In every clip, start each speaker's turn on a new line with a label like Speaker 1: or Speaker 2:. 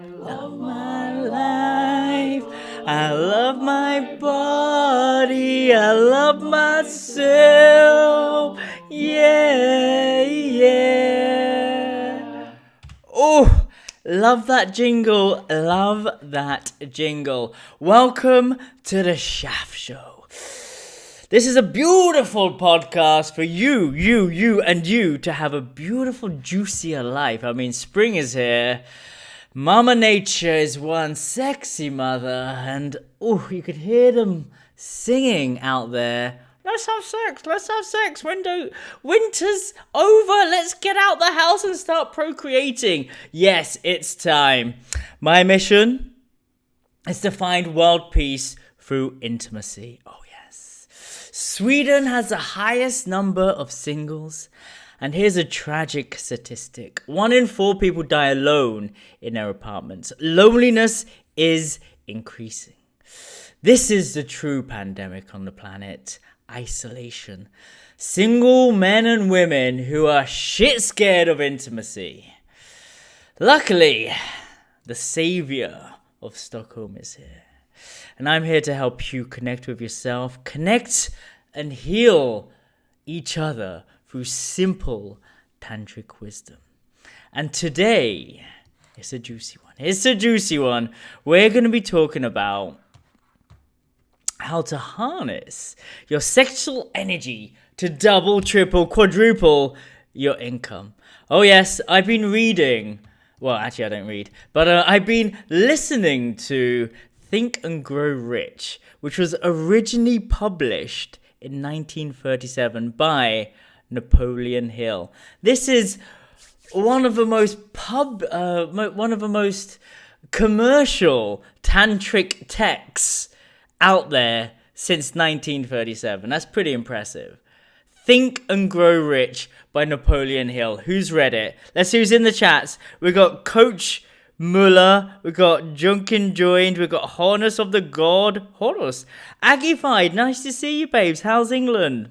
Speaker 1: love my life. I love my body. I love myself. Yeah, yeah. Oh, love that jingle. Love that jingle. Welcome to the Shaft Show. This is a beautiful podcast for you, and you to have a beautiful, juicier life. I mean, spring is here. Mama Nature is one sexy mother, and you could hear them singing out there. Let's have sex. Winter's over. Let's get out the house and start procreating. Yes, it's time. My mission is to find world peace through intimacy. Oh, yes. Sweden has the highest number of singles. And here's a tragic statistic. 1 in 4 people die alone in their apartments. Loneliness is increasing. This is the true pandemic on the planet. Isolation. Single men and women who are shit scared of intimacy. Luckily, the savior of Stockholm is here. And I'm here to help you connect with yourself, connect and heal each other through simple tantric wisdom. And today, it's a juicy one. We're going to be talking about how to harness your sexual energy to double, triple, quadruple your income. Oh yes, I've been reading. Well, actually I don't read. But I've been listening to Think and Grow Rich, which was originally published in 1937 by Napoleon Hill. This is one of the most commercial tantric texts out there since 1937. That's pretty impressive. Think and Grow Rich by Napoleon Hill. Who's read it? Let's see who's in the chats. We got Coach Muller, we got Junkin Joined, we got Horus of the God, Horus. Aggified, nice to see you, babes. How's England?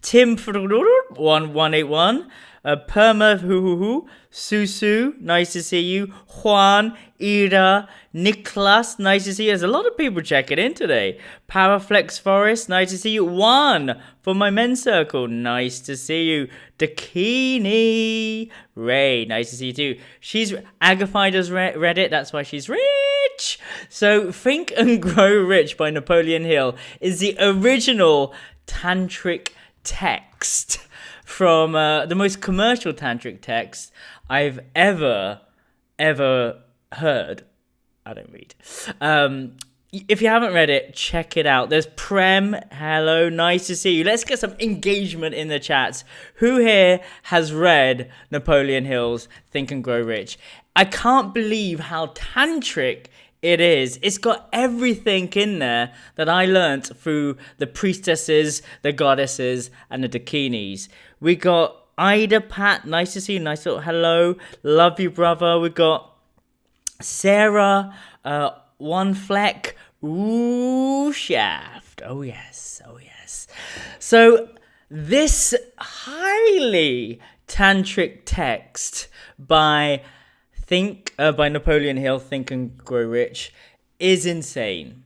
Speaker 1: Tim 1181, Perma Susu, nice to see you. Juan, Ira, Niklas, nice to see you. There's a lot of people checking in today. Paraflex Forest, nice to see you. Juan from my men's circle, nice to see you. Dakini Ray, nice to see you too. She's Aggified has read it, that's why she's rich. So Think and Grow Rich by Napoleon Hill is the original tantric text from the most commercial tantric text I've ever heard. I don't read. If you haven't read it, check it out. There's Prem. Hello, nice to see you. Let's get some engagement in the chats. Who here has read Napoleon Hill's Think and Grow Rich? I can't believe how tantric it is. It's got everything in there that I learnt through the priestesses, the goddesses, and the dakinis. We got Ida Pat, nice to see you, nice little hello. Love you, brother. We got Sarah, One Fleck, ooh, Shaft. Oh yes. So this highly tantric text by Napoleon Hill, Think and Grow Rich, is insane.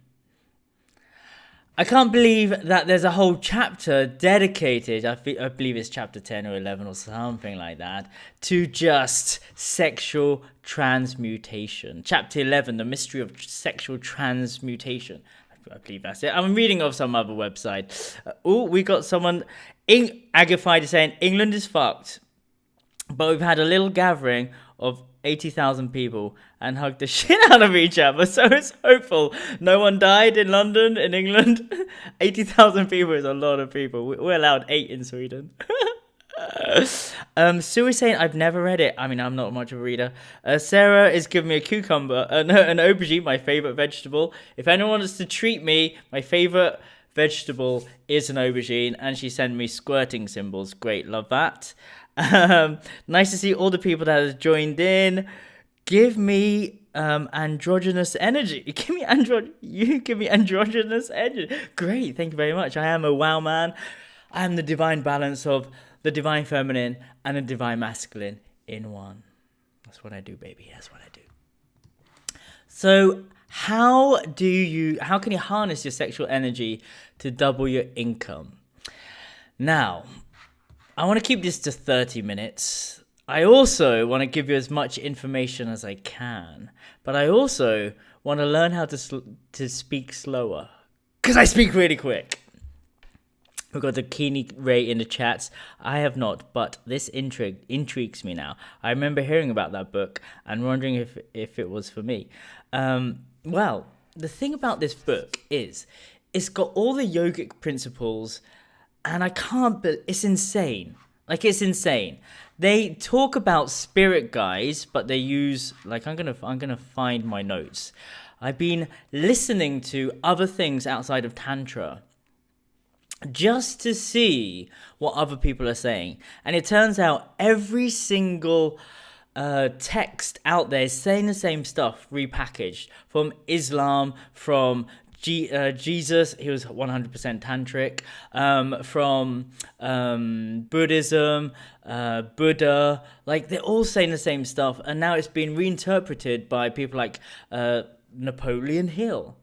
Speaker 1: I can't believe that there's a whole chapter dedicated, I believe it's chapter 10 or 11 or something like that, to just sexual transmutation. Chapter 11, the mystery of sexual transmutation. I believe that's it. I'm reading off some other website. We got someone, Aggified, saying, England is fucked. But we've had a little gathering of 80,000 people and hugged the shit out of each other, so it's hopeful. No one died in London, in England. 80,000 people is a lot of people. We're allowed 8 in Sweden. Sue is saying, I've never read it. I mean, I'm not much of a reader. Sarah is giving me a cucumber, an aubergine, my favorite vegetable. If anyone wants to treat me, my favorite vegetable is an aubergine, and she sent me squirting symbols. Great, love that. Nice to see all the people that have joined in. Give me androgynous energy. You give me androgynous energy. Great, thank you very much. I am a wow man. I am the divine balance of the divine feminine and the divine masculine in one. That's what I do, baby. That's what I do. So how can you harness your sexual energy to double your income? Now, I want to keep this to 30 minutes. I also want to give you as much information as I can, but I also want to learn how to speak slower, because I speak really quick. We've got the Keeney Ray in the chats. I have not, but this intrigues me now. I remember hearing about that book and wondering if it was for me. Well, the thing about this book is it's got all the yogic principles, and it's insane. Like, it's insane. They talk about spirit guides, but they use, like, I'm gonna find my notes. I've been listening to other things outside of Tantra just to see what other people are saying. And it turns out every single text out there is saying the same stuff, repackaged. From Islam, from Jesus, he was 100% tantric, from Buddhism, Buddha, like they're all saying the same stuff, and now it's been reinterpreted by people like Napoleon Hill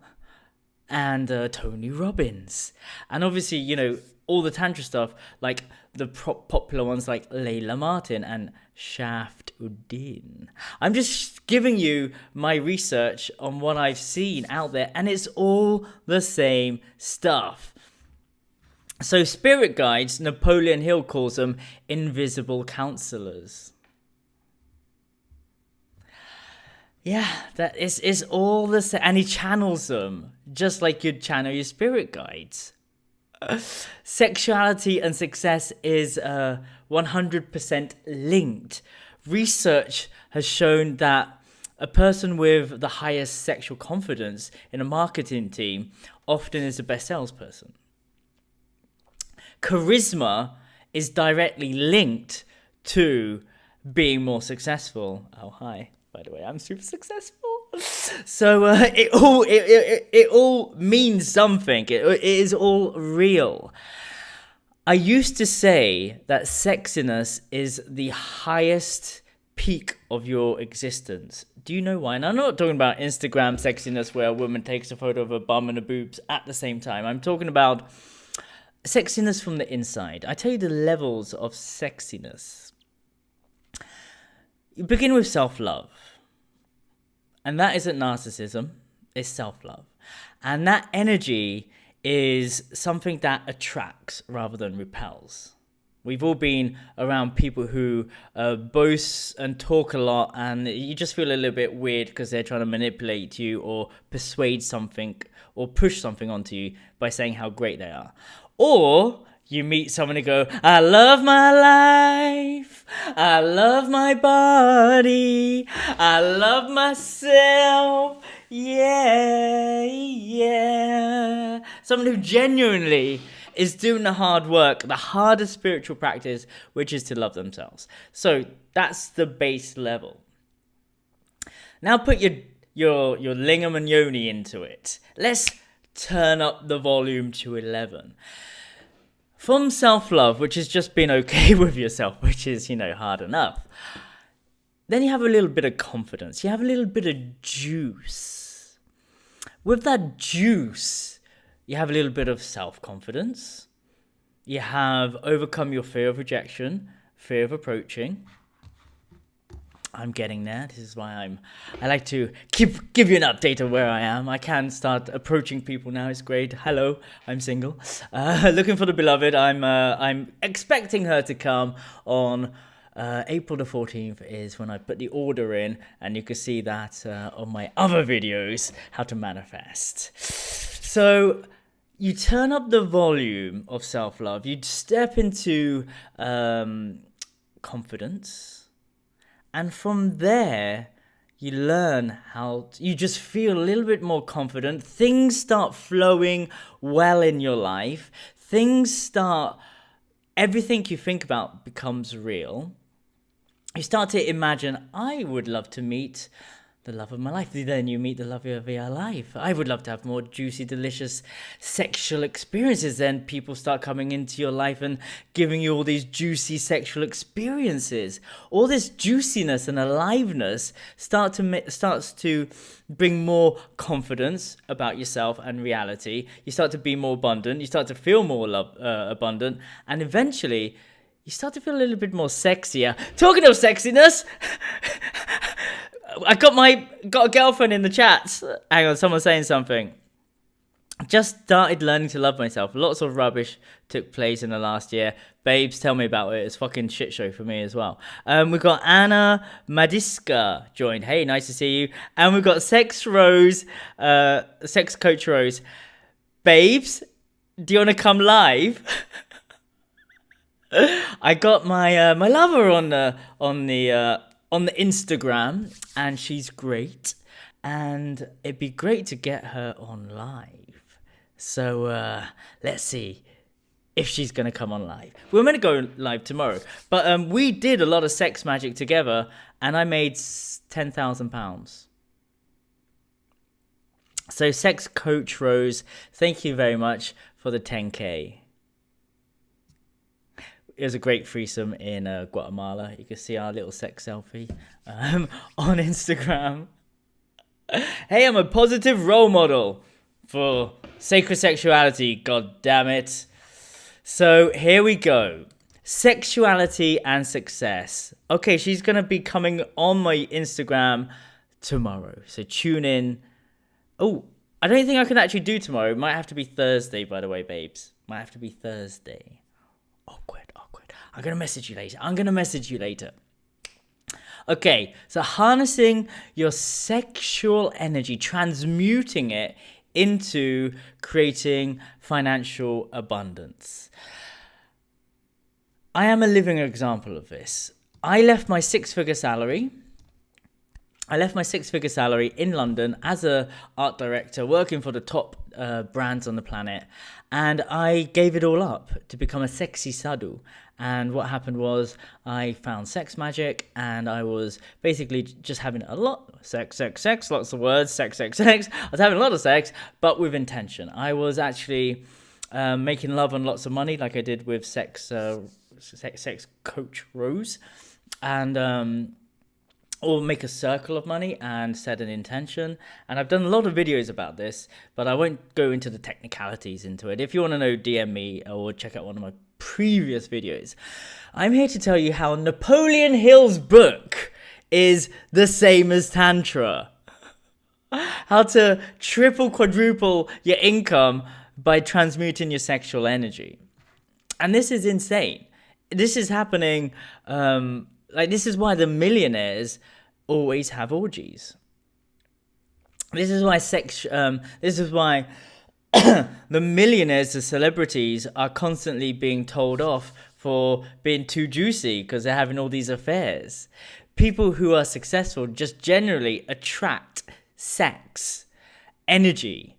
Speaker 1: and Tony Robbins, and obviously, you know, all the Tantra stuff, like the popular ones like Layla Martin and Shaft Uddin. I'm just giving you my research on what I've seen out there, and it's all the same stuff. So spirit guides, Napoleon Hill calls them invisible counselors. Yeah, that is all the same, and he channels them just like you'd channel your spirit guides. Sexuality and success is 100% linked. Research has shown that a person with the highest sexual confidence in a marketing team often is the best salesperson. Charisma is directly linked to being more successful. Oh, hi. By the way, I'm super successful. So it all means something. It is all real. I used to say that sexiness is the highest peak of your existence. Do you know why? And I'm not talking about Instagram sexiness where a woman takes a photo of her bum and her boobs at the same time. I'm talking about sexiness from the inside. I tell you the levels of sexiness. You begin with self-love. And that isn't narcissism, it's self-love. And that energy is something that attracts rather than repels. We've all been around people who boast and talk a lot, and you just feel a little bit weird because they're trying to manipulate you or persuade something or push something onto you by saying how great they are. Or you meet someone and go, I love my life, I love my body, I love myself, yeah. Someone who genuinely is doing the hard work, the hardest spiritual practice, which is to love themselves. So that's the base level. Now put your lingam and yoni into it. Let's turn up the volume to 11. From self-love, which is just being okay with yourself, which is, hard enough. Then you have a little bit of confidence. You have a little bit of juice. With that juice, you have a little bit of self-confidence. You have overcome your fear of rejection, fear of approaching. I'm getting there. This is why I like to give you an update of where I am. I can start approaching people now. It's great. Hello, I'm single. Looking for the beloved. I'm expecting her to come on April the 14th is when I put the order in, and you can see that on my other videos, how to manifest. So you turn up the volume of self-love. You step into confidence. And from there, you learn you just feel a little bit more confident. Things start flowing well in your life. Everything you think about becomes real. You start to imagine, I would love to meet the love of my life. Then you meet the love of your life. I would love to have more juicy, delicious sexual experiences. Then people start coming into your life and giving you all these juicy sexual experiences. All this juiciness and aliveness starts to bring more confidence about yourself and reality. You start to be more abundant. You start to feel more abundant, and eventually you start to feel a little bit more sexier. Talking of sexiness, I got a girlfriend in the chats. Hang on, someone's saying something. Just started learning to love myself. Lots of rubbish took place in the last year. Babes, tell me about it. It's a fucking shit show for me as well. We've got Anna Madiska joined. Hey, nice to see you. And we've got Sex Coach Rose. Babes, do you want to come live? I got my my lover on the Instagram, and she's great, and it'd be great to get her on live. So let's see if she's gonna come on live. We're gonna go live tomorrow, but we did a lot of sex magic together, and I made £10,000. So Sex Coach Rose, thank you very much for the 10k. It was a great threesome in Guatemala. You can see our little sex selfie on Instagram. Hey, I'm a positive role model for sacred sexuality. God damn it. So here we go. Sexuality and success. Okay, she's going to be coming on my Instagram tomorrow. So tune in. Oh, I don't think I can actually do tomorrow. It might have to be Thursday, by the way, babes. Might have to be Thursday. Awkward. I'm going to message you later. Okay, so harnessing your sexual energy, transmuting it into creating financial abundance. I am a living example of this. I left my six-figure salary in London as an art director, working for the top brands on the planet, and I gave it all up to become a sexy sadhu. And what happened was I found sex magic, and I was basically just having a lot sex, lots of words, sex. I was having a lot of sex, but with intention. I was actually making love and lots of money, like I did with Sex Coach Rose, and or make a circle of money and set an intention. And I've done a lot of videos about this, but I won't go into the technicalities into it. If you want to know, DM me or check out one of my previous videos. I'm here to tell you how Napoleon Hill's book is the same as Tantra. How to triple, quadruple your income by transmuting your sexual energy. And this is insane. This is happening... this is why the millionaires always have orgies. This is why the millionaires, the celebrities, are constantly being told off for being too juicy because they're having all these affairs. People who are successful just generally attract sex, energy,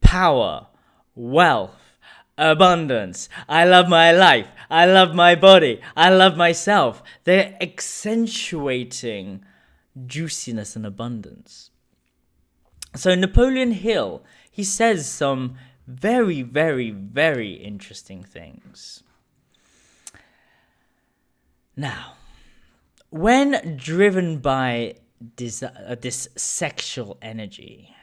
Speaker 1: power, wealth, abundance. I love my life. I love my body. I love myself. They're accentuating juiciness and abundance. So Napoleon Hill, he says some very, very, very interesting things. Now, when driven by this sexual energy,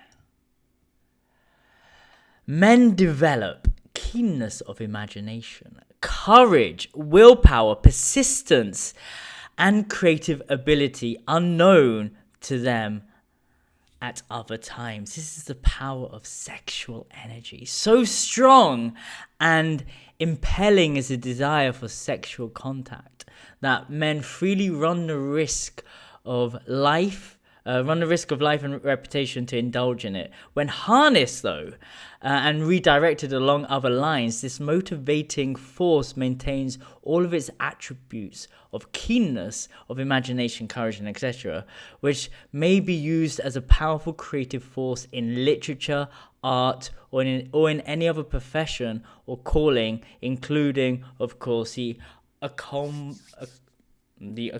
Speaker 1: men develop keenness of imagination, courage, willpower, persistence, and creative ability unknown to them at other times. This is the power of sexual energy. So strong and impelling is the desire for sexual contact that men freely run the risk of life and reputation to indulge in it. When harnessed, though, and redirected along other lines, this motivating force maintains all of its attributes of keenness, of imagination, courage, and etc., which may be used as a powerful creative force in literature, art, or in any other profession or calling, including, of course, the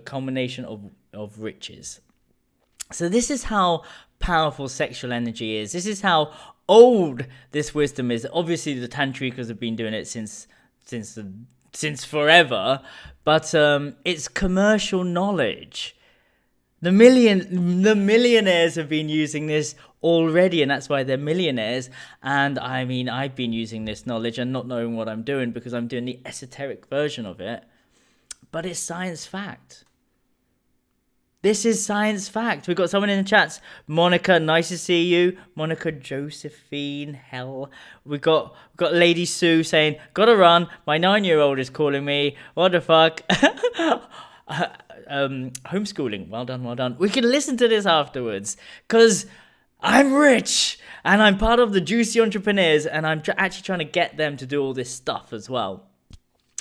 Speaker 1: culmination of riches. So this is how powerful sexual energy is. This is how old this wisdom is. Obviously, the Tantricas have been doing it since forever, but it's commercial knowledge. The millionaires have been using this already, and that's why they're millionaires. And I mean, I've been using this knowledge and not knowing what I'm doing because I'm doing the esoteric version of it. But it's science fact. This is science fact. We've got someone in the chats. Monica, nice to see you. Monica Josephine, hell. We've got Lady Sue saying, gotta run. My 9-year-old is calling me. What the fuck? Homeschooling. Well done. We can listen to this afterwards. Because I'm rich. And I'm part of the juicy entrepreneurs. And I'm actually trying to get them to do all this stuff as well.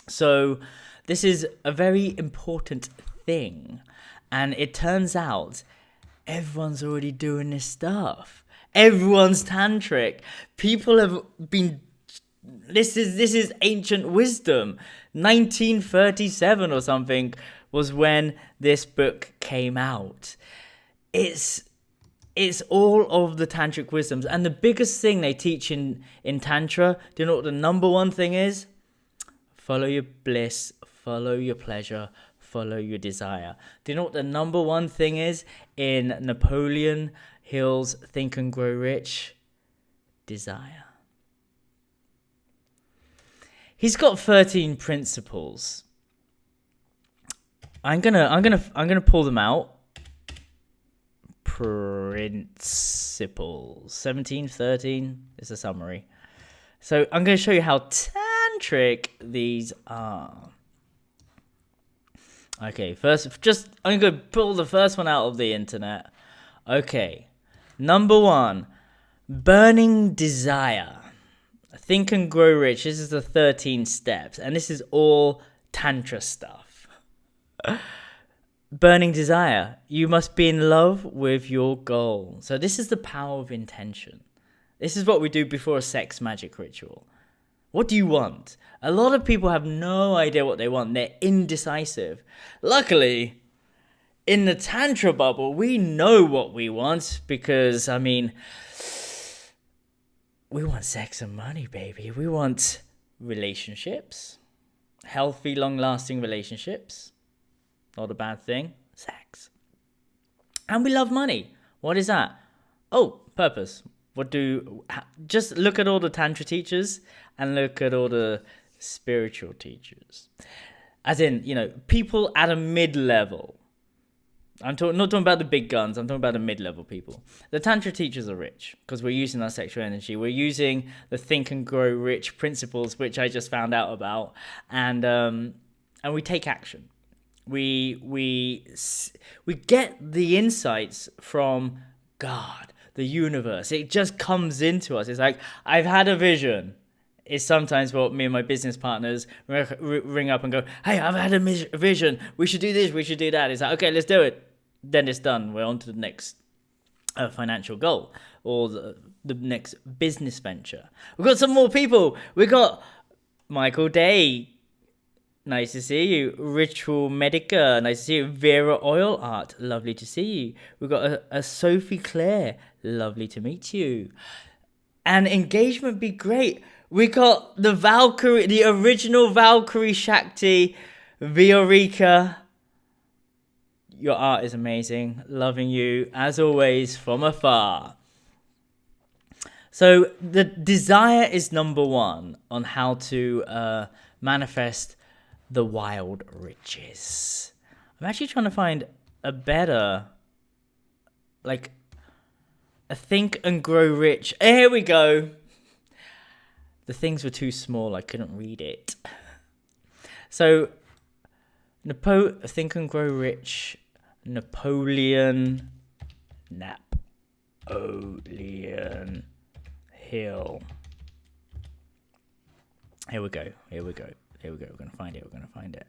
Speaker 1: So this is a very important thing. And it turns out everyone's already doing this stuff. Everyone's tantric. People have been... This is ancient wisdom. 1937 or something was when this book came out. It's all of the tantric wisdoms. And the biggest thing they teach in Tantra, do you know what the number one thing is? Follow your bliss, follow your pleasure, follow your desire. Do you know what the number one thing is in Napoleon Hill's Think and Grow Rich? Desire. He's got 13 principles. I'm gonna pull them out. Principles 17, 13 is a summary. So I'm going to show you how tantric these are. Okay, I'm going to pull the first one out of the internet. Okay, number 1, burning desire. Think and Grow Rich. This is the 13 steps, and this is all Tantra stuff. Burning desire. You must be in love with your goal. So this is the power of intention. This is what we do before a sex magic ritual. What do you want? A lot of people have no idea what they want. They're indecisive. Luckily, in the Tantra bubble, we know what we want because, I mean, we want sex and money, baby. We want relationships. Healthy, long-lasting relationships. Not a bad thing. Sex. And we love money. What is that? Oh, purpose. Just look at all the Tantra teachers and look at all the spiritual teachers. As in, people at a mid-level. I'm not talking about the big guns. I'm talking about the mid-level people. The Tantra teachers are rich because we're using our sexual energy. We're using the Think and Grow Rich principles, which I just found out about, and we take action. We get the insights from God. The universe, it just comes into us. It's like, I've had a vision. It's sometimes what me and my business partners ring up and go, hey, I've had a vision. We should do this, we should do that. It's like, okay, let's do it. Then it's done. We're on to the next financial goal or the next business venture. We've got some more people. We got Michael Day. Nice to see you. Ritual Medica. Nice to see you. Vera Oil Art. Lovely to see you. We've got a Sophie Claire. Lovely to meet you. And engagement be great. We got the Valkyrie, the original Valkyrie Shakti, Viorica. Your art is amazing. Loving you, as always, from afar. So the desire is number 1 on how to manifest the wild riches. I'm actually trying to find a better, a Think and Grow Rich. Here we go. The things were too small. I couldn't read it. So, Think and Grow Rich, Napoleon Hill. Here we go. We're gonna find it.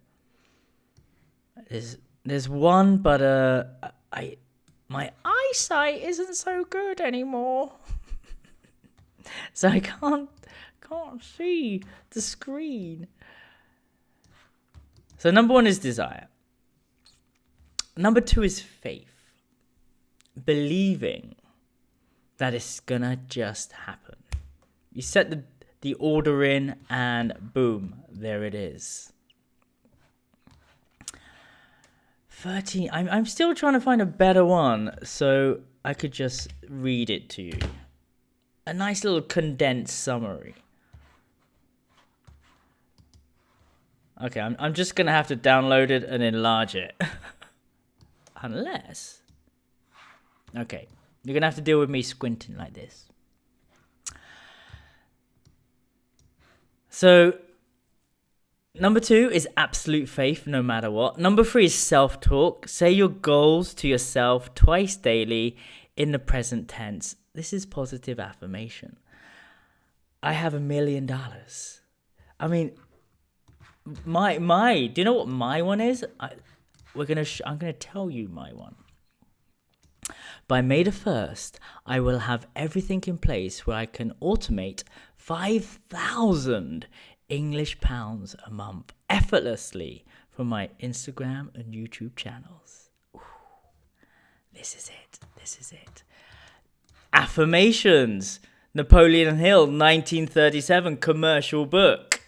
Speaker 1: There's one, but my eyesight isn't so good anymore, so I can't see the screen. So number 1 is desire. Number 2 is faith. believing that it's gonna just happen. You set the order in and boom, there it is. 13. I'm still trying to find a better one so I could just read it to you. A nice little condensed summary. Okay, I'm just gonna have to download it and enlarge it. Unless... Okay, you're gonna have to deal with me squinting like this. So, number 2 is absolute faith no matter what. Number 3 is self-talk. Say your goals to yourself twice daily in the present tense. This is positive affirmation. I have $1 million. I mean, do you know what my one is? I'm gonna tell you my one. By May the 1st, I will have everything in place where I can automate 5,000 English pounds a month effortlessly from my Instagram and YouTube channels. Ooh, this is it. This is it. Affirmations. Napoleon Hill, 1937 commercial book.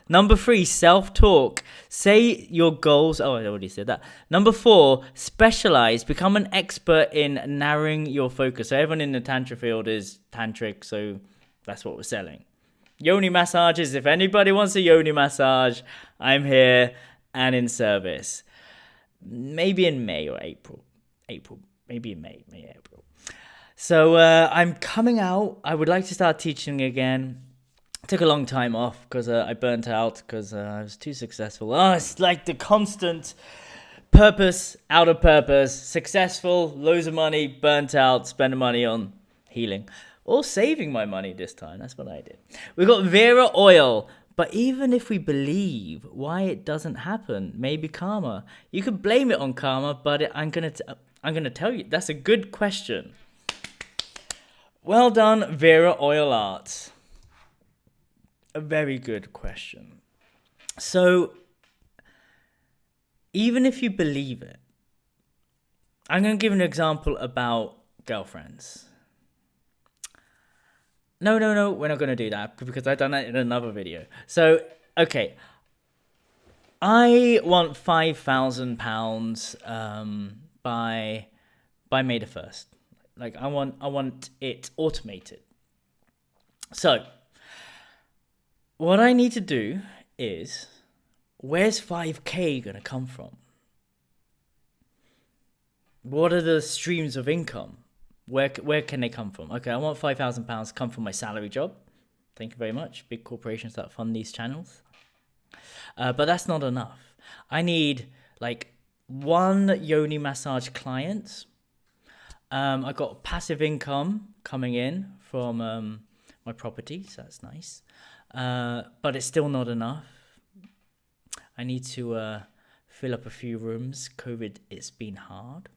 Speaker 1: Number 3, self-talk. Say your goals. Oh, I already said that. Number 4, specialize. Become an expert in narrowing your focus. So everyone in the Tantra field is Tantric, so that's what we're selling. Yoni massages. If anybody wants a yoni massage, I'm here and in service. Maybe in May or April. Maybe in May, April. So I'm coming out. I would like to start teaching again. Took a long time off because I burnt out because I was too successful. It's like the constant purpose, out of purpose, successful, loads of money, burnt out, spending money on healing. Or saving my money this time. That's what I did. We've got Vera Oil. But even if we believe why it doesn't happen, maybe karma. You could blame it on karma, but I'm gonna tell you. That's a good question. Well done, Vera Oil Art. A very good question. So, even if you believe it, I'm going to give an example about girlfriends. No, we're not going to do that because I've done that in another video. So, okay. I want £5,000 by May the 1st. Like, I want it automated. So, what I need to do is, where's 5K going to come from? What are the streams of income? Where can they come from? Okay, I want £5,000 to come from my salary job. Thank you very much. Big corporations that fund these channels. But that's not enough. I need like 1 yoni massage client. I got passive income coming in from my property, so that's nice. But it's still not enough. I need to fill up a few rooms. COVID, it's been hard.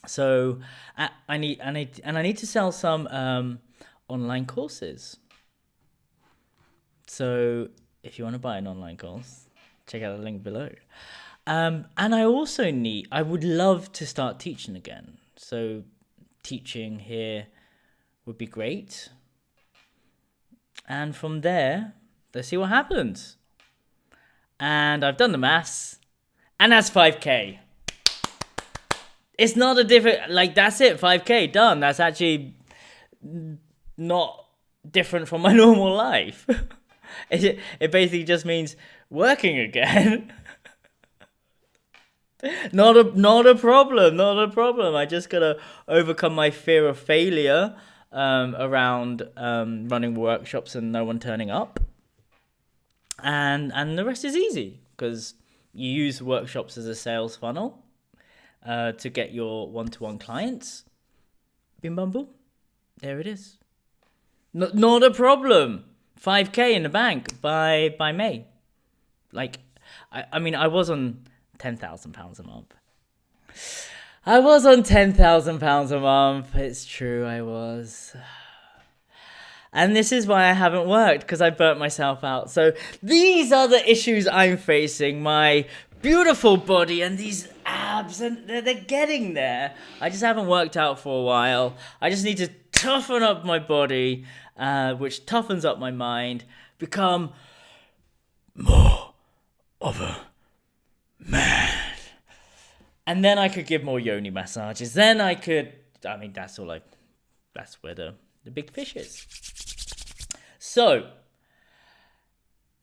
Speaker 1: So I need to sell some online courses. So if you want to buy an online course, check out the link below. And I would love to start teaching again. So teaching here would be great. And from there, let's see what happens. And I've done the maths. And that's 5K. It's not a different, like, that's it, 5K, done. That's actually not different from my normal life. It basically just means working again. Not a problem. I just gotta overcome my fear of failure around running workshops and no one turning up. And the rest is easy because you use workshops as a sales funnel to get your one-to-one clients. Bim bam boom. There it is. Not a problem. 5K in the bank by May. Like, I mean, I was on £10,000 a month. I was on £10,000 a month. It's true, I was. And this is why I haven't worked, because I burnt myself out. So these are the issues I'm facing. My beautiful body and these abs, and they're getting there. I just haven't worked out for a while. I just need to toughen up my body, which toughens up my mind, become more of a man. And then I could give more yoni massages. Then I could, that's where the big fish is. So,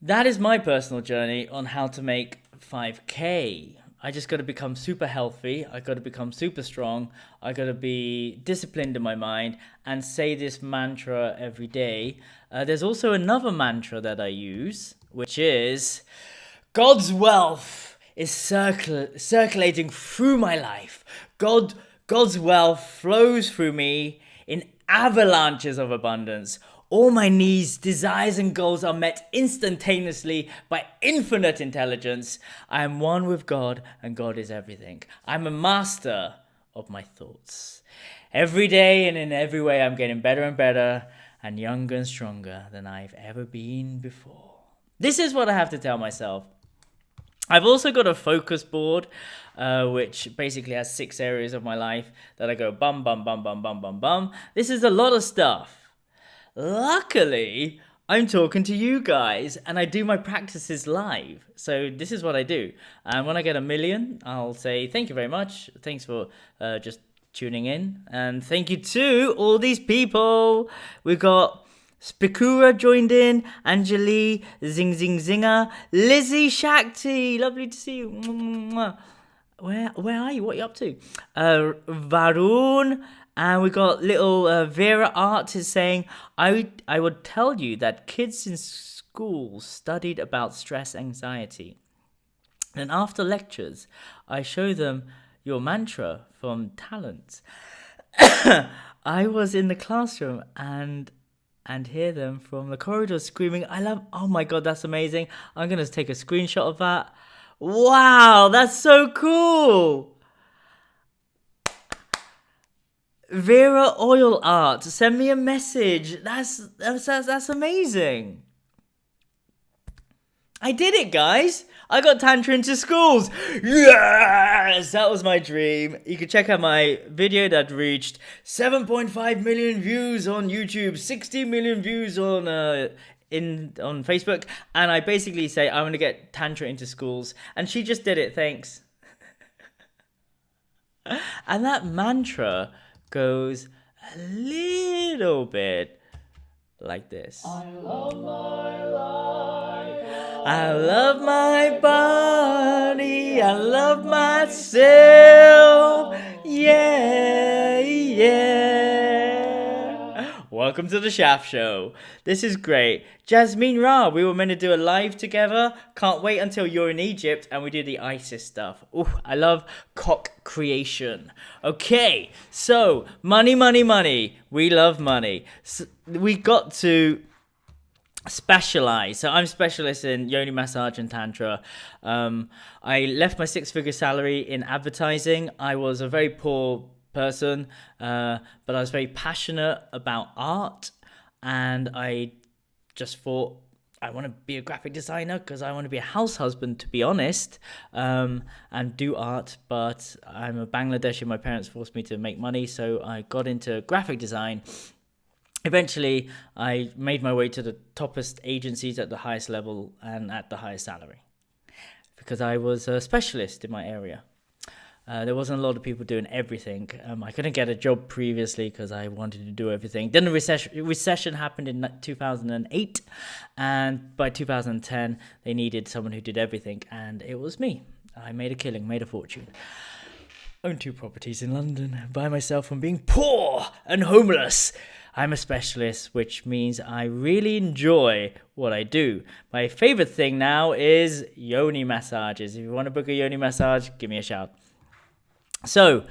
Speaker 1: that is my personal journey on how to make 5K. I just got to become super healthy. I got to become super strong. I got to be disciplined in my mind and say this mantra every day. There's also another mantra that I use, which is God's wealth is circulating through my life. God's wealth flows through me in avalanches of abundance. All my needs, desires, and goals are met instantaneously by infinite intelligence. I am one with God, and God is everything. I'm a master of my thoughts. Every day and in every way, I'm getting better and better and younger and stronger than I've ever been before. This is what I have to tell myself. I've also got a focus board, which basically has 6 areas of my life that I go bum, bum, bum, bum, bum, bum, bum. This is a lot of stuff. Luckily, I'm talking to you guys and I do my practices live. So this is what I do. And when I get 1 million, I'll say thank you very much. Thanks for just tuning in. And thank you to all these people. We've got Spikura joined in, Anjali, Zing Zing Zinger, Lizzie Shakti. Lovely to see you. Where are you? What are you up to? Varun. And we got little Vera Art is saying, I would tell you that kids in school studied about stress anxiety. And after lectures, I show them your mantra from Talent. I was in the classroom and hear them from the corridor screaming, oh my God, that's amazing. I'm going to take a screenshot of that. Wow, that's so cool. Vera Oil Art, send me a message. That's amazing. I did it, guys. I got Tantra into schools. Yes, that was my dream. You can check out my video that reached 7.5 million views on YouTube, 60 million views on Facebook, and I basically say I want to get Tantra into schools, and she just did it. Thanks. And that mantra goes a little bit like this. I love my life. I love my body. I love myself. Yeah, yeah. Welcome to the Shaft Show. This is great. Jasmine Ra, we were meant to do a live together. Can't wait until you're in Egypt and we do the ISIS stuff. Ooh, I love cock creation. Okay, so money. We love money. So we got to specialize. So I'm specialist in yoni massage and tantra. I left my 6-figure salary in advertising. I was a very poor person, but I was very passionate about art, and I just thought I want to be a graphic designer because I want to be a house husband, to be honest, and do art. But I'm a Bangladeshi. My parents forced me to make money, so I got into graphic design. Eventually, I made my way to the toppest agencies at the highest level and at the highest salary because I was a specialist in my area. There wasn't a lot of people doing everything. I couldn't get a job previously because I wanted to do everything. Then the recession happened in 2008, and by 2010, they needed someone who did everything, and it was me. I made a killing, made a fortune. Own 2 properties in London by myself from being poor and homeless. I'm a specialist, which means I really enjoy what I do. My favorite thing now is yoni massages. If you want to book a yoni massage, give me a shout. So,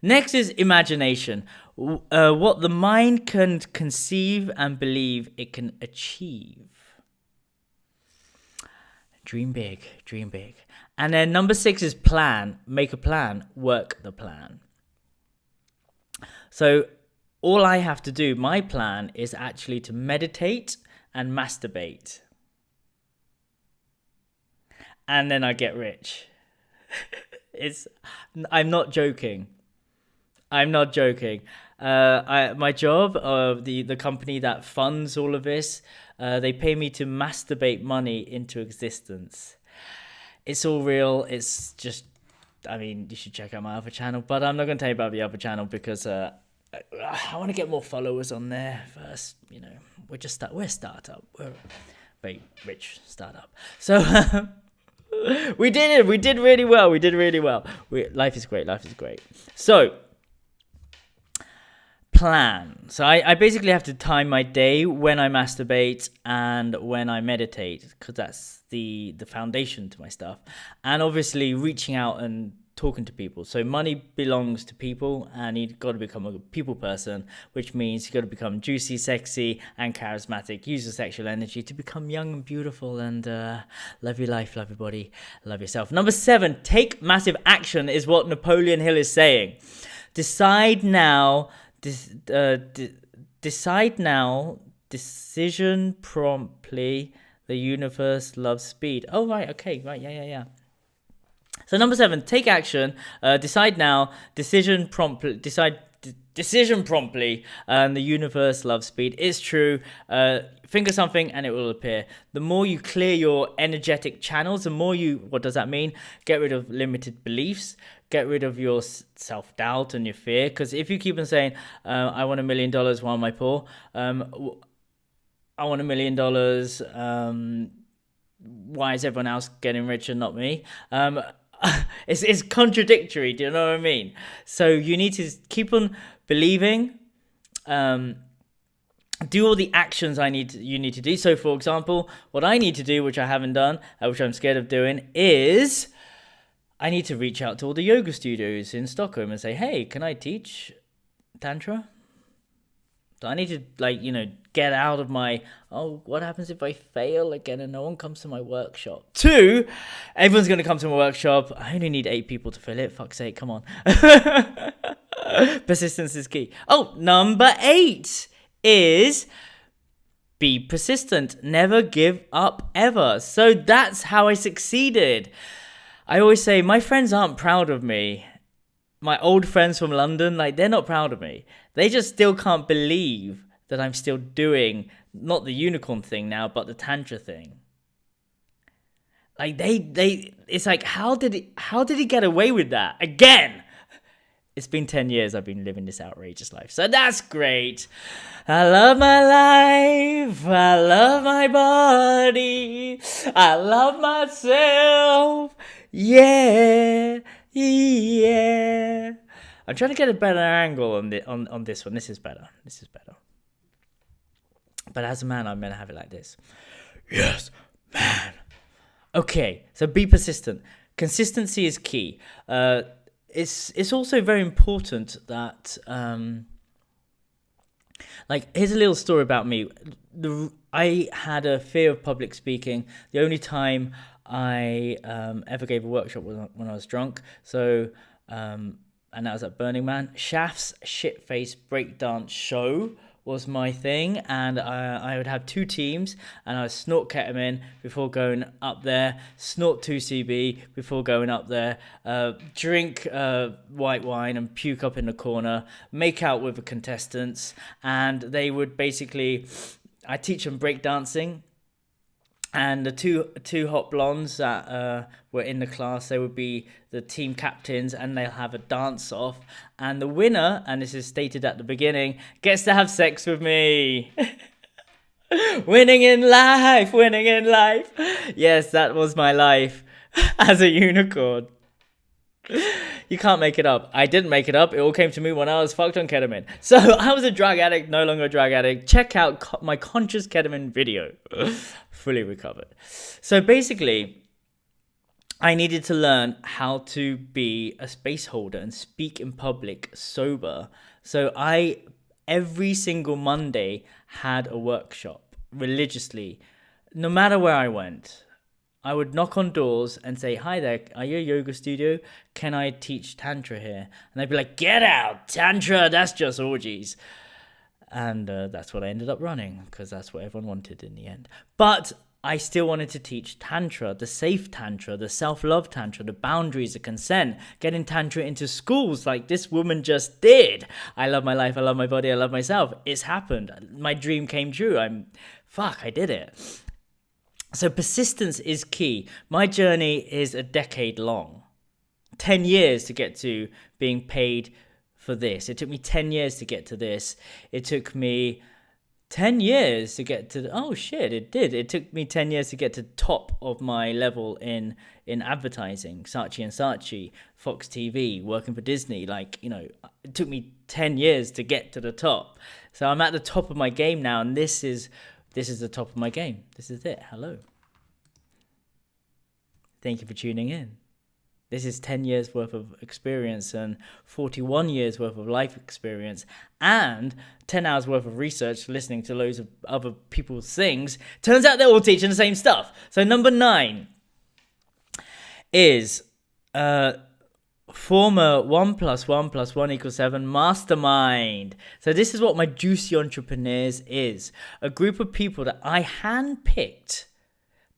Speaker 1: next is imagination. What the mind can conceive and believe it can achieve. Dream big, dream big. And then number 6 is plan. Make a plan, work the plan. So, all I have to do, my plan, is actually to meditate and masturbate. And then I get rich. I'm not joking. I'm not joking. My job, the company that funds all of this, they pay me to masturbate money into existence. It's all real. It's just, I mean, you should check out my other channel, but I'm not going to tell you about the other channel because I want to get more followers on there first. You know, we're a startup. We're a very rich startup. So we did it. We did really well. Life is great. So plan. So I basically have to time my day when I masturbate and when I meditate, because that's the foundation to my stuff. And obviously reaching out and talking to people. So money belongs to people, and you've got to become a people person, which means you've got to become juicy, sexy, and charismatic. Use your sexual energy to become young and beautiful, and love your life, love your body, love yourself. Number 7, take massive action is what Napoleon Hill is saying. Decide now. Decide now. Decision promptly. The universe loves speed. Oh, right. Okay. Right. Yeah. So number 7, take action. Decide now. Decision promptly. Decision promptly. The universe loves speed. It's true. Finger something and it will appear. The more you clear your energetic channels, the more you. What does that mean? Get rid of limited beliefs. Get rid of your self-doubt and your fear. Because if you keep on saying, I want $1 million, why am I poor? I want $1 million. Why is everyone else getting rich and not me? It's contradictory. Do you know what I mean? So you need to keep on believing. Do all the actions you need to do. So, for example, what I need to do, which I haven't done, which I'm scared of doing, is I need to reach out to all the yoga studios in Stockholm and say, hey, can I teach Tantra? So I need to, get out of my, what happens if I fail again and no one comes to my workshop? 2, everyone's going to come to my workshop. I only need 8 people to fill it. Fuck's sake, come on. Persistence is key. Number 8 is be persistent. Never give up ever. So that's how I succeeded. I always say my friends aren't proud of me. My old friends from London, they're not proud of me. They just still can't believe that I'm still doing not the unicorn thing now, but the Tantra thing. It's like, how did he get away with that again? It's been 10 years I've been living this outrageous life. So that's great. I love my life. I love my body. I love myself. Yeah. I'm trying to get a better angle on this one. This is better. But as a man, I'm going to have it like this. Yes, man. Okay, so be persistent. Consistency is key. It's also very important that here's a little story about me. I had a fear of public speaking. The only time I ever gave a workshop was when I was drunk. So and that was at Burning Man. Shaft's shit-faced breakdance show was my thing, and I would have 2 teams, and I would snort ketamine before going up there, snort 2CB before going up there, drink white wine and puke up in the corner, make out with the contestants, and they would basically, I teach them breakdancing. And the two hot blondes that were in the class, they would be the team captains, and they'll have a dance off. And the winner, and this is stated at the beginning, gets to have sex with me. Winning in life. Yes, that was my life as a unicorn. You can't make it up. I didn't make it up. It all came to me when I was fucked on ketamine. So I was a drug addict, no longer a drug addict. Check out my conscious ketamine video. Fully recovered. So basically, I needed to learn how to be a space holder and speak in public sober. So I, every single Monday, had a workshop religiously, no matter where I went. I would knock on doors and say, hi there, are you a yoga studio? Can I teach Tantra here? And they'd be like, get out, Tantra, that's just orgies. And that's what I ended up running, because that's what everyone wanted in the end. But I still wanted to teach Tantra, the safe Tantra, the self-love Tantra, the boundaries, the consent, getting Tantra into schools like this woman just did. I love my life, I love my body, I love myself. It's happened. My dream came true. I did it. So persistence is key. My journey is a decade long. 10 years to get to being paid for this. It took me 10 years to get to this. It took me 10 years to get to it took me 10 years to get to top of my level in advertising, Saatchi and Saatchi, Fox TV, working for Disney. It took me 10 years to get to the top. So I'm at the top of my game now, and this is the top of my game. This is it. Hello. Thank you for tuning in. This is 10 years worth of experience and 41 years worth of life experience and 10 hours worth of research, listening to loads of other people's things. Turns out they're all teaching the same stuff. So number 9 is form a 1 + 1 + 1 = 7 mastermind. So this is what my Juicy Entrepreneurs is. A group of people that I handpicked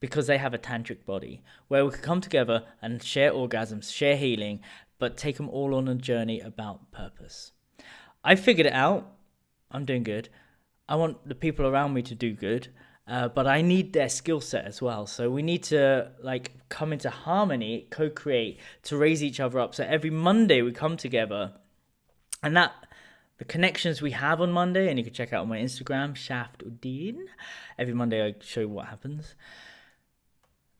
Speaker 1: because they have a tantric body, where we could come together and share orgasms, share healing, but take them all on a journey about purpose. I figured it out. I'm doing good. I want the people around me to do good, but I need their skill set as well. So we need to come into harmony, co-create to raise each other up. So every Monday we come together, and the connections we have on Monday, and you can check out on my Instagram, Shaft Uddin. Every Monday I show you what happens.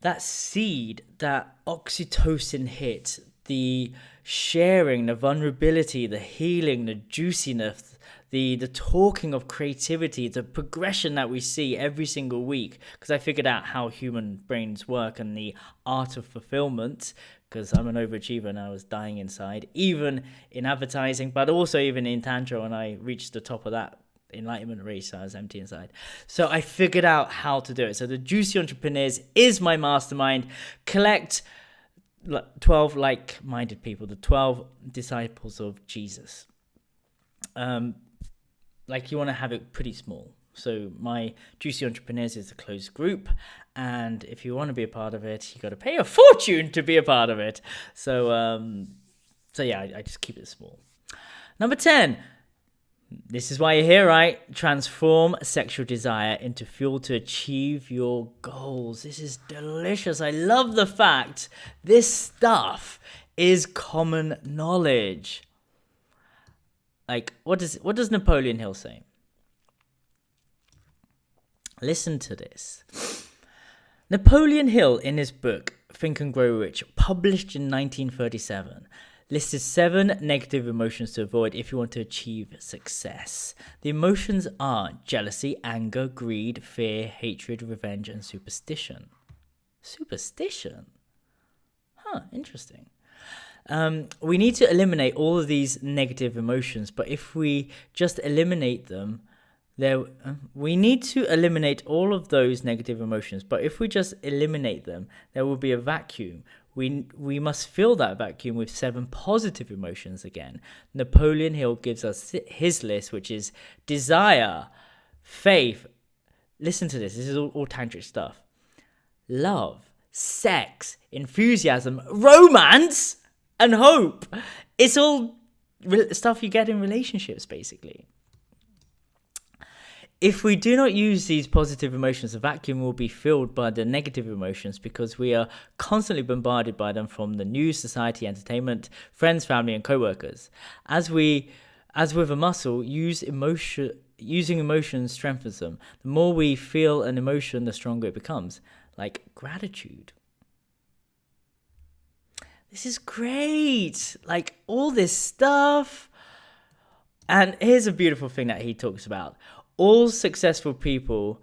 Speaker 1: That seed, that oxytocin hit, the sharing, the vulnerability, the healing, the juiciness, the talking of creativity, the progression that we see every single week. Because I figured out how human brains work and the art of fulfillment, because I'm an overachiever and I was dying inside, even in advertising, but also even in Tantra when I reached the top of that enlightenment race. I was empty inside. So I figured out how to do it. So the Juicy Entrepreneurs is my mastermind. Collect 12 like-minded people, the 12 disciples of Jesus. You want to have it pretty small. So my Juicy Entrepreneurs is a closed group, and if you want to be a part of it, you got to pay a fortune to be a part of it. So I just keep it small. Number 10. This is why you're here, right? Transform sexual desire into fuel to achieve your goals. This is delicious. I love the fact this stuff is common knowledge. What does Napoleon Hill say? Listen to this. Napoleon Hill, in his book Think and Grow Rich, published in 1937, listed 7 negative emotions to avoid if you want to achieve success. The emotions are jealousy, anger, greed, fear, hatred, revenge, and superstition. Superstition? Interesting. We need to eliminate all of these negative emotions, but if we just eliminate them, we need to eliminate all of those negative emotions, but if we just eliminate them, there will be a vacuum. We must fill that vacuum with 7 positive emotions again. Napoleon Hill gives us his list, which is desire, faith. Listen to this. This is all tantric stuff. Love, sex, enthusiasm, romance, and hope. It's all stuff you get in relationships, basically. If we do not use these positive emotions, the vacuum will be filled by the negative emotions because we are constantly bombarded by them from the news, society, entertainment, friends, family, and co-workers. As with a muscle, using emotion strengthens them. The more we feel an emotion, the stronger it becomes. Like gratitude. This is great. All this stuff. And here's a beautiful thing that he talks about. All successful people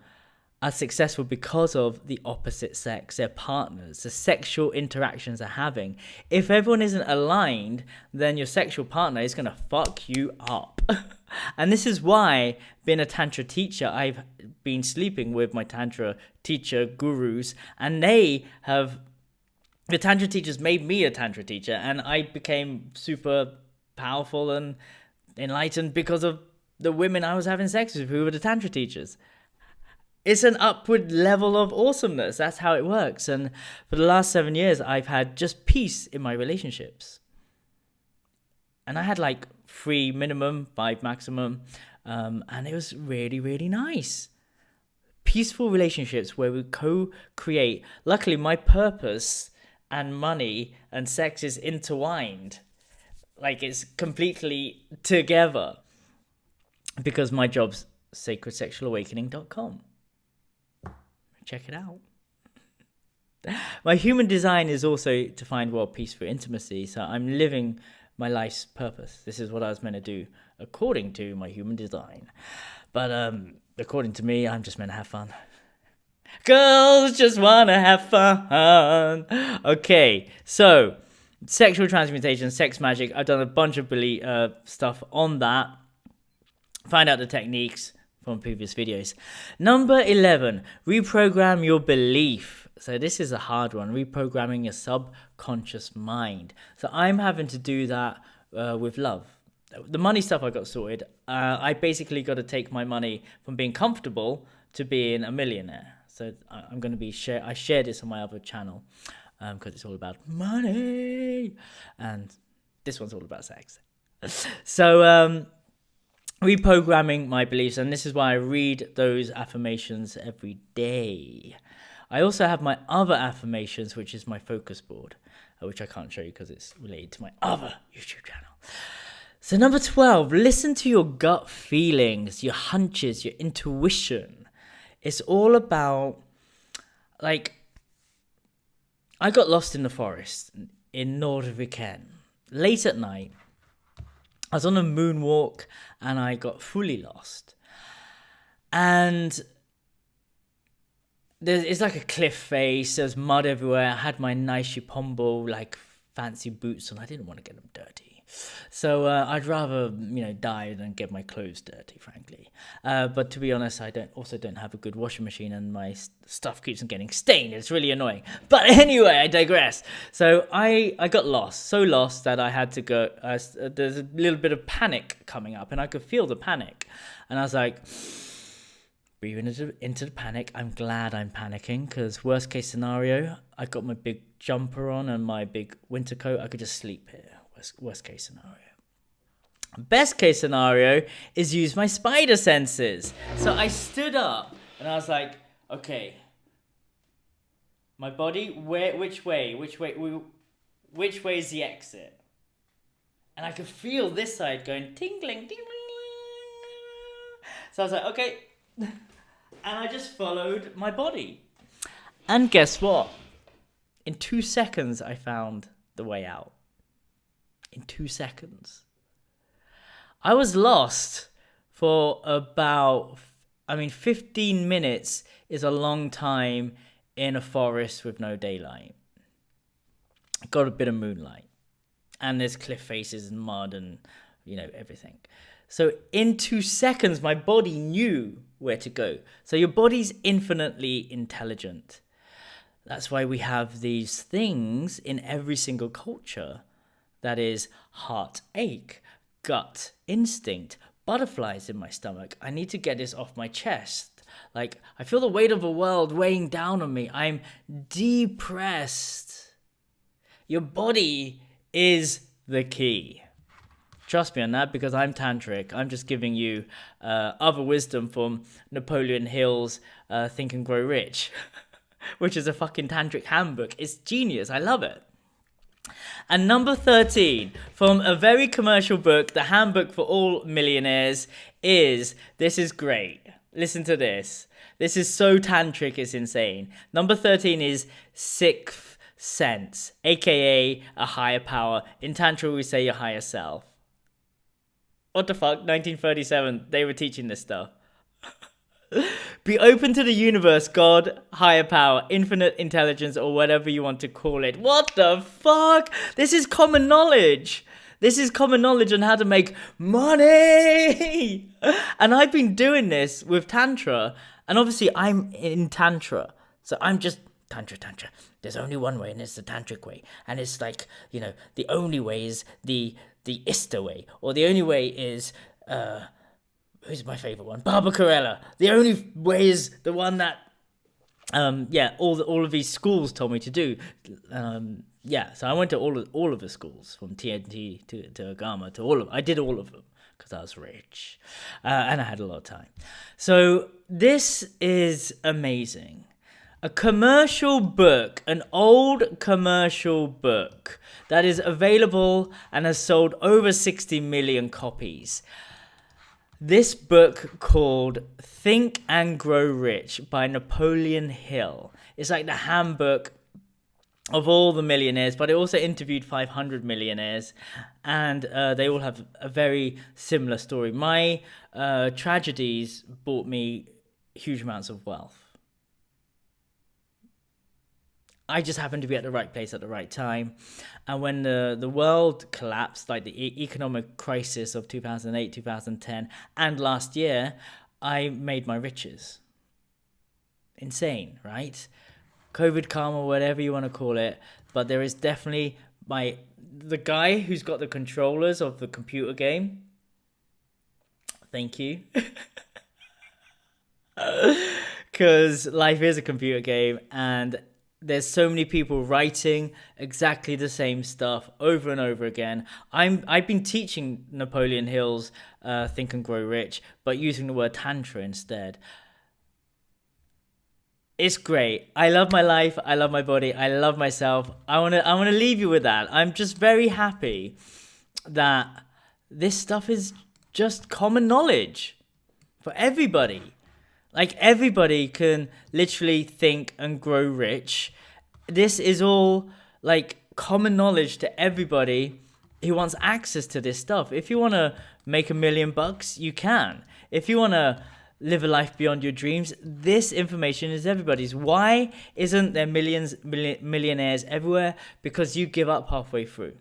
Speaker 1: are successful because of the opposite sex, their partners, the sexual interactions they're having. If everyone isn't aligned, then your sexual partner is going to fuck you up. And this is why, being a Tantra teacher, I've been sleeping with my Tantra teacher gurus, and the Tantra teachers made me a Tantra teacher, and I became super powerful and enlightened because of the women I was having sex with who were the Tantra teachers. it's an upward level of awesomeness. That's how it works. And for the last 7 years, I've had just peace in my relationships. And I had like 3 minimum, 5 maximum. And it was really, really nice. Peaceful relationships where we co-create. Luckily, my purpose and money and sex is intertwined. Like, it's completely together. Because my job's sacredsexualawakening.com. Check it out. My human design is also to find world peace through intimacy. So I'm living my life's purpose. This is what I was meant to do according to my human design. But according to me, I'm just meant to have fun. Girls just want to have fun. Okay, so sexual transmutation, sex magic. I've done a bunch of stuff on that. Find out the techniques from previous videos. Number 11, reprogram your belief. So this is a hard one, reprogramming your subconscious mind. So I'm having to do that with love. The money stuff I got sorted. I basically got to take my money from being comfortable to being a millionaire. So I'm going to be I share this on my other channel because it's all about money, and this one's all about sex. So reprogramming my beliefs, and this is why I read those affirmations every day. I also have my other affirmations, which is my focus board, which I can't show you because it's related to my other YouTube channel. So number 12, listen to your gut feelings, your hunches, your intuition. It's all about, like, I got lost in the forest in Norrviken late at night. I was on a moonwalk and I got fully lost. And it's like a cliff face. There's mud everywhere. I had my nice Chipombo, like fancy boots on. I didn't want to get them dirty. So I'd rather, die than get my clothes dirty, frankly. But to be honest, I don't have a good washing machine, and my stuff keeps on getting stained. It's really annoying. But anyway, I digress. So I got lost, so lost that I had to go. There's a little bit of panic coming up, and I could feel the panic. And I was like, breathing into the panic. I'm glad I'm panicking, because worst case scenario, I got my big jumper on and my big winter coat. I could just sleep here. Worst case scenario. Best case scenario is use my spider senses. So I stood up and I was like, okay, my body, which way is the exit? And I could feel this side going tingling, tingling. So I was like, okay. And I just followed my body. And guess what? In 2 seconds, I found the way out. In 2 seconds. I was lost for about, 15 minutes is a long time in a forest with no daylight. Got a bit of moonlight. And there's cliff faces and mud and, everything. So in 2 seconds, my body knew where to go. So your body's infinitely intelligent. That's why we have these things in every single culture. That is heartache, gut instinct, butterflies in my stomach. I need to get this off my chest. Like, I feel the weight of the world weighing down on me. I'm depressed. Your body is the key. Trust me on that, because I'm Tantric. I'm just giving you other wisdom from Napoleon Hill's Think and Grow Rich, which is a fucking Tantric handbook. It's genius. I love it. And number 13, from a very commercial book, The Handbook for All Millionaires, this is great. Listen to this. This is so tantric, it's insane. Number 13 is sixth sense, aka a higher power. In Tantra, we say your higher self. What the fuck? 1937, they were teaching this stuff. Be open to the universe, God, higher power, infinite intelligence, or whatever you want to call it. What the fuck? This is common knowledge. This is common knowledge on how to make money. And I've been doing this with Tantra. And obviously I'm in Tantra. So I'm just Tantra. There's only one way, and it's the Tantric way. And it's like, the only way is the Ista way. Or the only way is who's my favorite one? Barbacarella. The only way is the one that all of these schools told me to do. So I went to all of the schools, from TNT to Agama to all of. I did all of them because I was rich, and I had a lot of time. So this is amazing. A commercial book, an old commercial book that is available and has sold over 60 million copies. This book called Think and Grow Rich by Napoleon Hill. It's like the handbook of all the millionaires, but it also interviewed 500 millionaires, and they all have a very similar story. My tragedies brought me huge amounts of wealth. I just happened to be at the right place at the right time. And when the world collapsed, like the economic crisis of 2008, 2010, and last year, I made my riches. Insane, right? COVID karma, whatever you want to call it. But there is definitely the guy who's got the controllers of the computer game. Thank you. Because life is a computer game, and there's so many people writing exactly the same stuff over and over again. I've been teaching Napoleon Hill's Think and Grow Rich, but using the word Tantra instead. It's great. I love my life. I love my body. I love myself. I wanna leave you with that. I'm just very happy that this stuff is just common knowledge for everybody. Like, everybody can literally think and grow rich. This is all like common knowledge to everybody who wants access to this stuff. If you want to make $1 million, you can. If you want to live a life beyond your dreams, this information is everybody's. Why isn't there millionaires everywhere? Because you give up halfway through.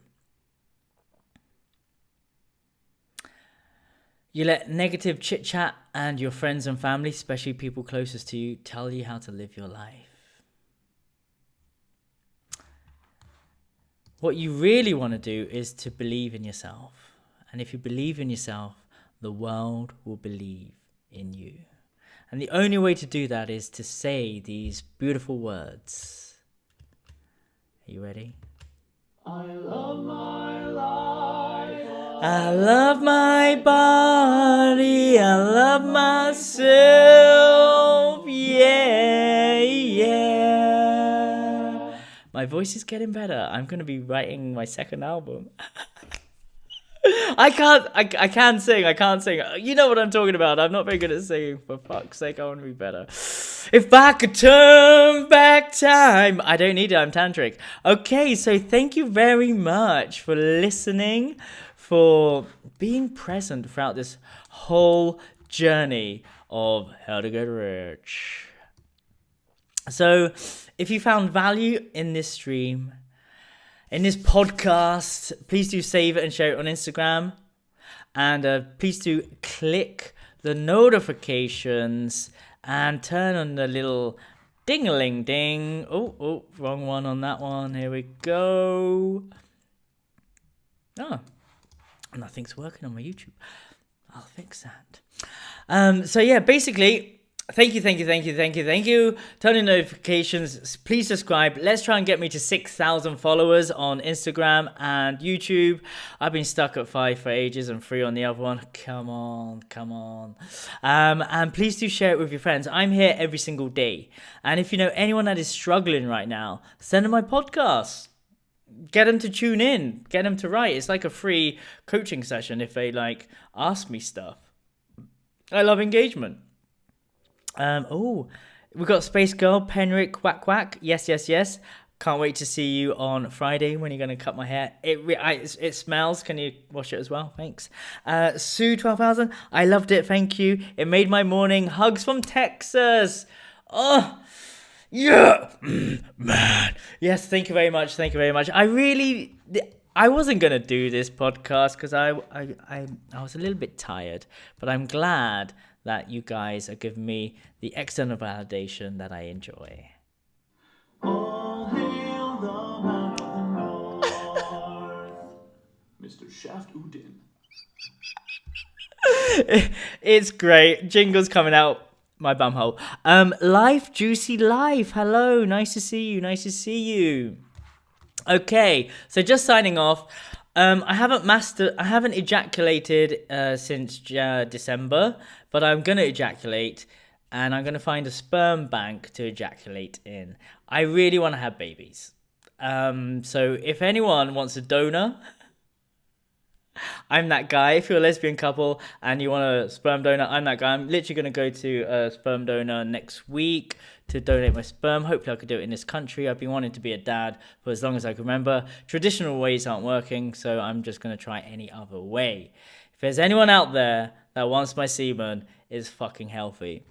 Speaker 1: You let negative chit-chat and your friends and family, especially people closest to you, tell you how to live your life. What you really want to do is to believe in yourself. And if you believe in yourself, the world will believe in you. And the only way to do that is to say these beautiful words. Are you ready? I love my life. I love my body. I love myself. Yeah. My voice is getting better. I'm going to be writing my second album. I can't sing. You know what I'm talking about. I'm not very good at singing. For fuck's sake, I want to be better. If I could turn back time. I don't need it. I'm Tantric. Okay, so thank you very much for listening, for being present throughout this whole journey of how to get rich. So, if you found value in this stream, in this podcast, please do save it and share it on Instagram. And please do click the notifications and turn on the little ding-a-ling-ding. Oh, wrong one on that one. Here we go. Oh, nothing's working on my YouTube. I'll fix that. So yeah, basically, Thank you. Turn on notifications. Please subscribe. Let's try and get me to 6,000 followers on Instagram and YouTube. I've been stuck at 5 for ages and 3 on the other one. Come on. And please do share it with your friends. I'm here every single day. And if you know anyone that is struggling right now, send them my podcast. Get them to tune in. Get them to write. It's like a free coaching session if they ask me stuff. I love engagement. We've got Space Girl, Penric, Quack. Yes. Can't wait to see you on Friday when you're going to cut my hair. It smells. Can you wash it as well? Thanks. Sue 12,000. I loved it. Thank you. It made my morning. Hugs from Texas. Oh, yeah, man. Yes. Thank you very much. I wasn't going to do this podcast because I was a little bit tired, but I'm glad that you guys are giving me the external validation that I enjoy. All hail the man of the north, Mr. Shaft Uddin. It's great. Jingles coming out my bumhole. Life, juicy life. Hello, nice to see you. Nice to see you. Okay, so just signing off. I haven't ejaculated since December, but I'm gonna ejaculate, and I'm gonna find a sperm bank to ejaculate in. I really want to have babies. So if anyone wants a donor, I'm that guy. If you're a lesbian couple and you want a sperm donor, I'm that guy. I'm literally going to go to a sperm donor next week to donate my sperm. Hopefully I could do it in this country. I've been wanting to be a dad for as long as I can remember. Traditional ways aren't working, so I'm just going to try any other way. If there's anyone out there that wants my semen, is fucking healthy.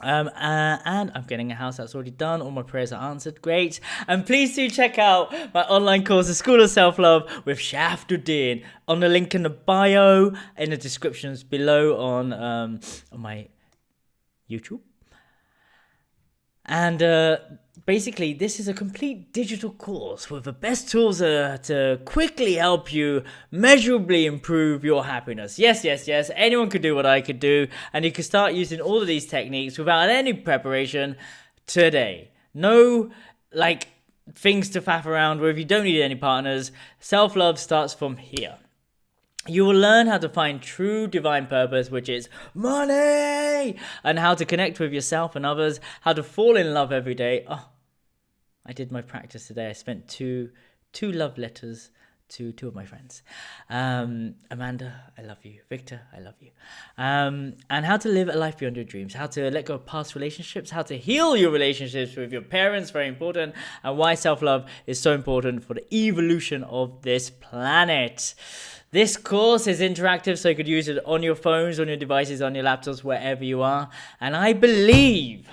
Speaker 1: And I'm getting a house that's already done. All my prayers are answered. Great. And please do check out my online course, The School of Self-Love with Uddin, on the link in the bio, in the descriptions below on my YouTube. And basically, this is a complete digital course with the best tools to quickly help you measurably improve your happiness. Yes. Anyone could do what I could do, and you can start using all of these techniques without any preparation today. No, things to faff around with. You don't need any partners. Self-love starts from here. You will learn how to find true divine purpose, which is money, and how to connect with yourself and others, how to fall in love every day. Oh, I did my practice today. I spent two love letters to two of my friends. Amanda, I love you. Victor, I love you. And how to live a life beyond your dreams, how to let go of past relationships, how to heal your relationships with your parents, very important, and why self-love is so important for the evolution of this planet. This course is interactive, so you could use it on your phones, on your devices, on your laptops, wherever you are. And I believe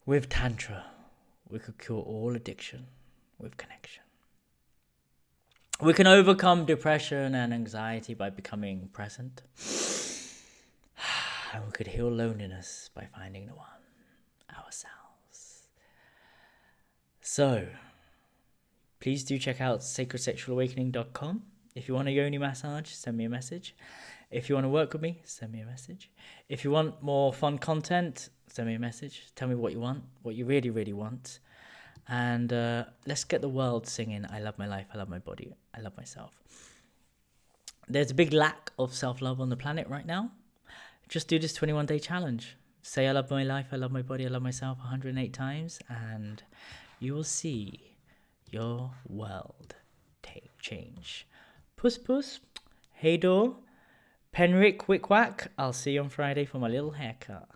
Speaker 1: with Tantra, we could cure all addiction with connection. We can overcome depression and anxiety by becoming present. And we could heal loneliness by finding the one, ourselves. So, please do check out sacredsexualawakening.com. If you want a yoni massage, send me a message. If you want to work with me, send me a message. If you want more fun content, send me a message. Tell me what you want, what you really, really want. And let's get the world singing, I love my life, I love my body, I love myself. There's a big lack of self-love on the planet right now. Just do this 21-day challenge. Say I love my life, I love my body, I love myself 108 times, and you will see your world change. Puss puss, hey door, Penrick wick whack. I'll see you on Friday for my little haircut.